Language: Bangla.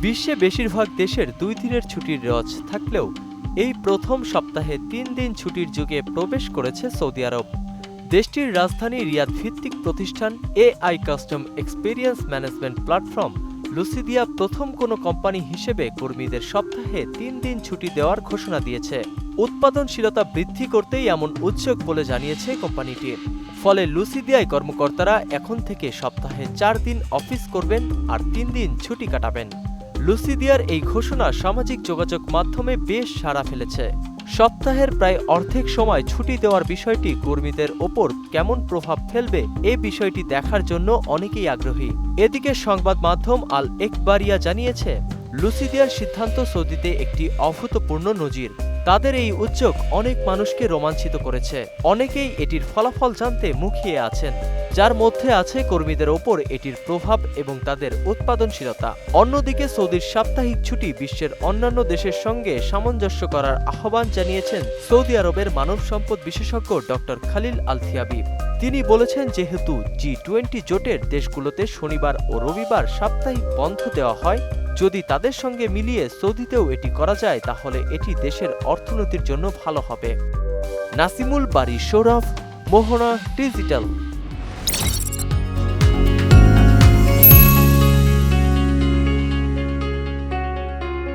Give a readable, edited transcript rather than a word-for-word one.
বিশ্বে বেশিরভাগ দেশের 2 দিনের ছুটির রেওয়াজ থাকলেও এই প্রথম সপ্তাহে 3 দিন ছুটির যুগে প্রবেশ করেছে সৌদি আরব। দেশটির রাজধানী রিয়াদ ভিত্তিক প্রতিষ্ঠান AI custom experience management platform Lucidya প্রথম কোনো কোম্পানি হিসেবে কর্মীদের সপ্তাহে 3 দিন ছুটি দেওয়ার ঘোষণা দিয়েছে। উৎপাদনশীলতা বৃদ্ধি করতেই এমন উদ্যোগ বলে জানিয়েছে কোম্পানিটি। ফলে লুসিদিয়ায় কর্মকর্তারা এখন থেকে সপ্তাহে 4 দিন অফিস করবেন আর 3 দিন ছুটি কাটাবেন। লুসিদিয়ার এই ঘোষণা সামাজিক যোগাযোগ মাধ্যমে বেশ সাড়া ফেলেছে। সপ্তাহের প্রায় অর্ধেক সময় ছুটি দেওয়ার বিষয়টি কর্মীদের ওপর কেমন প্রভাব ফেলবে এ বিষয়টি দেখার জন্য অনেকেই আগ্রহী। এদিকে সংবাদ মাধ্যম আল একবারিয়া জানিয়েছে, লুসিদিয়ার সিদ্ধান্ত সৌদিতে একটি অভূতপূর্ণ নজির। তাদের এই উদ্যোগ অনেক মানুষকে রোমাঞ্চিত করেছে। অনেকেই এটির ফলাফল জানতে মুখিয়ে আছেন, যার মধ্যে আছে কর্মীদের ওপর এটির প্রভাব এবং তাদের উৎপাদনশীলতা। অন্যদিকে সৌদির সাপ্তাহিক ছুটি বিশ্বের অন্যান্য দেশের সঙ্গে সামঞ্জস্য করার আহ্বান জানিয়েছেন সৌদি আরবের মানব সম্পদ বিশেষজ্ঞ ডক্টর খালিল আল থিয়াবি। তিনি বলেছেন, যেহেতু G20 জোটের দেশগুলোতে শনিবার ও রবিবার সাপ্তাহিক বন্ধ দেওয়া হয়, যদি তাদের সঙ্গে মিলিয়ে সৌদিতেও এটি করা যায় তাহলে এটি দেশের অর্থনীতির জন্য ভালো হবে। নাসিমুল বারী সৌরভ, মোহনা ডিজিটাল।